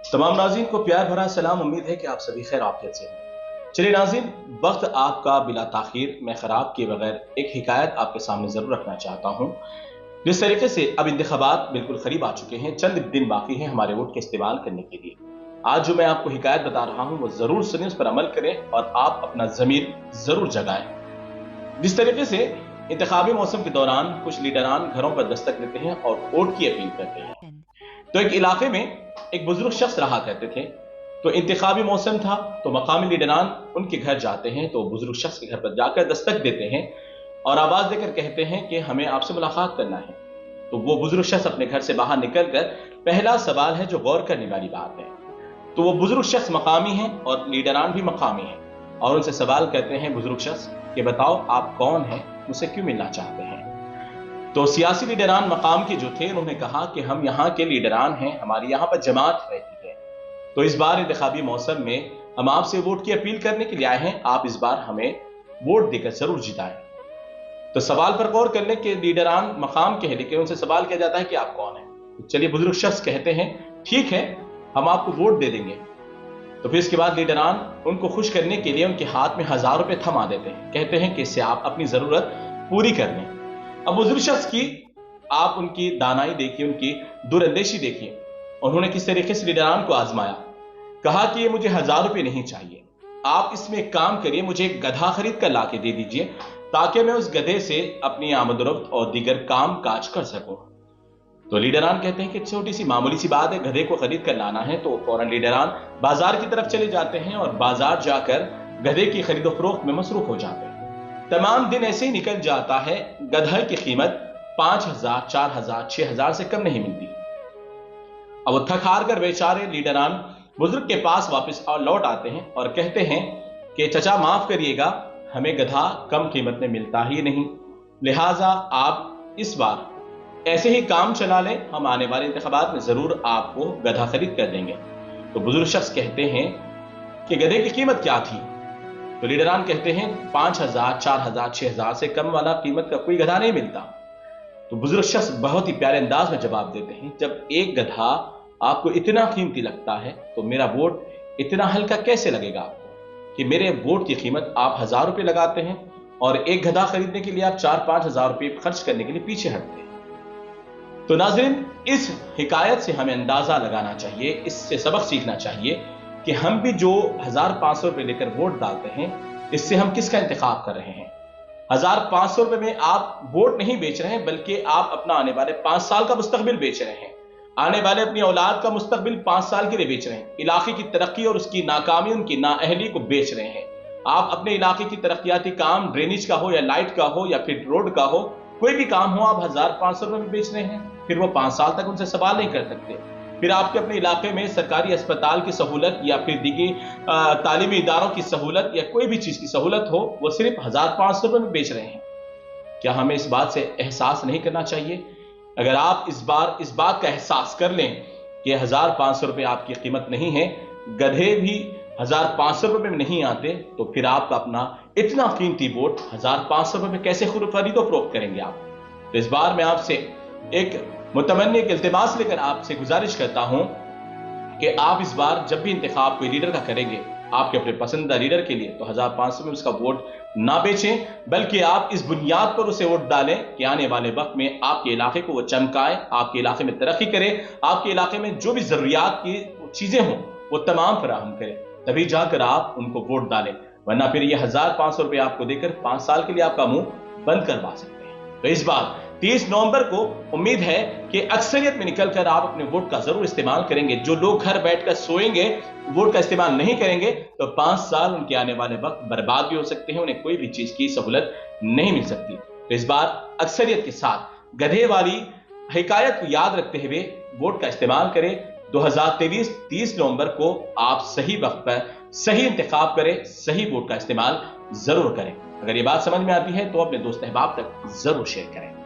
तमाम नाज़रीन को प्यार भरा सलाम। उम्मीद है कि आप सभी खैर आफियत से हैं। चलिए नाज़रीन, वक्त आपका बिला ताखीर मैं खराब किए बगैर एक हिकायत आपके सामने ज़रूर रखना चाहता हूँ। जिस तरीके से अब इंतखाबात बिल्कुल करीब आ चुके हैं, चंद दिन बाकी हैं हमारे वोट के इस्तेमाल करने के लिए। आज जो मैं आपको हिकायत बता रहा हूँ वो ज़रूर सुनें, उस पर अमल करें और आप अपना ज़मीर ज़रूर जगाएं। जिस तरीके से इंतखाबी मौसम के दौरान कुछ लीडरान घरों पर दस्तक देते हैं और वोट की अपील करते हैं। तो एक इलाके में एक बुजुर्ग शख्स रहा करते थे। तो इंतखाबी मौसम था तो मकामी लीडरान उनके घर जाते हैं, तो बुजुर्ग शख्स के घर पर जाकर दस्तक देते हैं और आवाज देकर कहते हैं कि हमें आपसे मुलाकात करना है। तो वो बुजुर्ग शख्स अपने घर से बाहर निकलकर पहला सवाल है जो गौर करने वाली बात है। तो वो बुजुर्ग शख्स मकामी हैं और लीडरान भी मकामी हैं और उनसे सवाल करते हैं बुजुर्ग शख्स कि बताओ आप कौन हैं, मुझसे क्यों मिलना चाहते हैं। तो सियासी लीडरान मकाम के जो थे उन्होंने कहा कि हम यहाँ के लीडरान हैं, हमारी यहाँ पर जमात रहती है, तो इस बार इंतखाबी मौसम में हम आपसे वोट की अपील करने के लिए आए हैं, आप इस बार हमें वोट देकर जरूर जिताएं। तो सवाल पर गौर करने के लीडरान मकाम के हैं, लेकिन उनसे सवाल किया जाता है कि आप कौन हैं। तो चलिए बुजुर्ग शख्स कहते हैं ठीक है हम आपको वोट दे देंगे। तो फिर इसके बाद लीडरान उनको खुश करने के लिए उनके हाथ में 1000 रुपए थमा देते हैं, कहते हैं कि इससे आप अपनी जरूरत पूरी कर लें। अब बुजुर्ग शख्स की आप उनकी दानाई देखिए, उनकी दूरअंदेशी देखिए। उन्होंने किस तरीके से लीडरान को आजमाया, कहा कि ये मुझे 1000 रुपए नहीं चाहिए, आप इसमें एक काम करिए, मुझे एक गधा खरीद कर लाके दे दीजिए ताकि मैं उस गधे से अपनी आमदरफ्त और दीगर काम काज कर सकूं। तो लीडरान कहते हैं कि छोटी सी मामूली सी बात है, गधे को खरीद कर लाना है। तो फौरन लीडरान बाजार की तरफ चले जाते हैं और बाजार जाकर गधे की खरीदो फरोख्त में मसरूफ हो जाते हैं। तमाम दिन ऐसे ही निकल जाता है, गधा की कीमत 5000, 4000, 6000 से कम नहीं मिलती। अब वो थक हार कर बेचारे लीडरान बुजुर्ग के पास वापस लौट आते हैं और कहते हैं कि चचा माफ करिएगा, हमें गधा कम कीमत में मिलता ही नहीं, लिहाजा आप इस बार ऐसे ही काम चला लें, हम आने वाले इंतखाबात में जरूर आपको गधा खरीद कर देंगे। तो बुजुर्ग शख्स कहते हैं कि गधे की कीमत क्या थी। तो लीडरान कहते हैं 5000, 4000, 6000 से कम वाला कीमत का कोई गधा नहीं मिलता। तो बुजुर्ग शख्स बहुत ही प्यारे अंदाज में जवाब देते हैं, जब एक गधा आपको इतना कीमती लगता है तो मेरा वोट इतना हल्का कैसे लगेगा आपको कि मेरे वोट की कीमत आप 1000 रुपए लगाते हैं और एक गधा खरीदने के लिए आप 4-5 हजार रुपए खर्च करने के लिए पीछे हटते हैं। तो नाज़रीन, इस हिकायत से हमें अंदाजा लगाना चाहिए, इससे सबक सीखना चाहिए कि हम भी जो 1500 रुपए लेकर वोट डालते हैं, इससे हम किसका इंतखाब कर रहे हैं। 1500 रुपए में आप वोट नहीं बेच रहे हैं, बल्कि आप अपना आने वाले 5 साल का मुस्तकबिल बेच रहे हैं, आने वाले अपनी औलाद का मुस्तकबिल 5 साल के लिए बेच रहे हैं। इलाके की तरक्की और उसकी नाकामी, उनकी नाअहली को बेच रहे हैं। आप अपने इलाके की तरक्याती काम, ड्रेनेज का हो या लाइट का हो या फिर रोड का हो, कोई भी काम हो, आप 1500 रुपए में बेच रहे हैं। फिर वो 5 साल तक उनसे सवाल नहीं कर सकते। फिर आपके अपने इलाके में सरकारी अस्पताल की सहूलत या फिर दिगी तालीमी इदारों की सहूलत या कोई भी चीज की सहूलत हो, वो सिर्फ 1500 रुपए में बेच रहे हैं। क्या हमें इस बात से एहसास नहीं करना चाहिए? अगर आप इस बात का एहसास कर लें कि 1500 रुपए आपकी कीमत नहीं है, गधे भी 1500 रुपए में नहीं आते, तो फिर आपका अपना इतना कीमती वोट 1500 रुपए में कैसे खरीदो फरोख्त करेंगे आप? तो इस बार मैं आपसे एक मुतमन्नी, एक इल्तिमास लेकर आपसे गुजारिश करता हूं कि आप इस बार जब भी इंतखाब कोई लीडर का करेंगे, आपके अपने पसंदीदा लीडर के लिए, तो 1500 में उसका वोट ना बेचें, बल्कि आप इस बुनियाद पर उसे वोट डालें कि आने वाले वक्त में आपके इलाके को वो चमकाए, आपके इलाके में तरक्की करे, आपके इलाके में जो भी जरूरियात की चीजें हों वो तमाम फराहम करे, तभी जाकर आप उनको वोट डालें। वरना फिर ये 1500 रुपए आपको देकर 5 साल के लिए आपका मुंह बंद करवा सकते हैं। तो इस बार 30 नवंबर को उम्मीद है कि अक्सरियत में निकलकर आप अपने वोट का जरूर इस्तेमाल करेंगे। जो लोग घर बैठकर सोएंगे, वोट का इस्तेमाल नहीं करेंगे, तो 5 साल उनके आने वाले वक्त बर्बाद भी हो सकते हैं, उन्हें कोई भी चीज की सहूलत नहीं मिल सकती। तो इस बार अक्सरियत के साथ गधे वाली हिकायत को याद रखते हुए वोट का इस्तेमाल करें। 2023 30 नवंबर को आप सही वक्त पर सही इंतखाब करें, सही वोट का इस्तेमाल जरूर करें। अगर ये बात समझ में आती है तो अपने दोस्त अहबाब तक जरूर शेयर करें।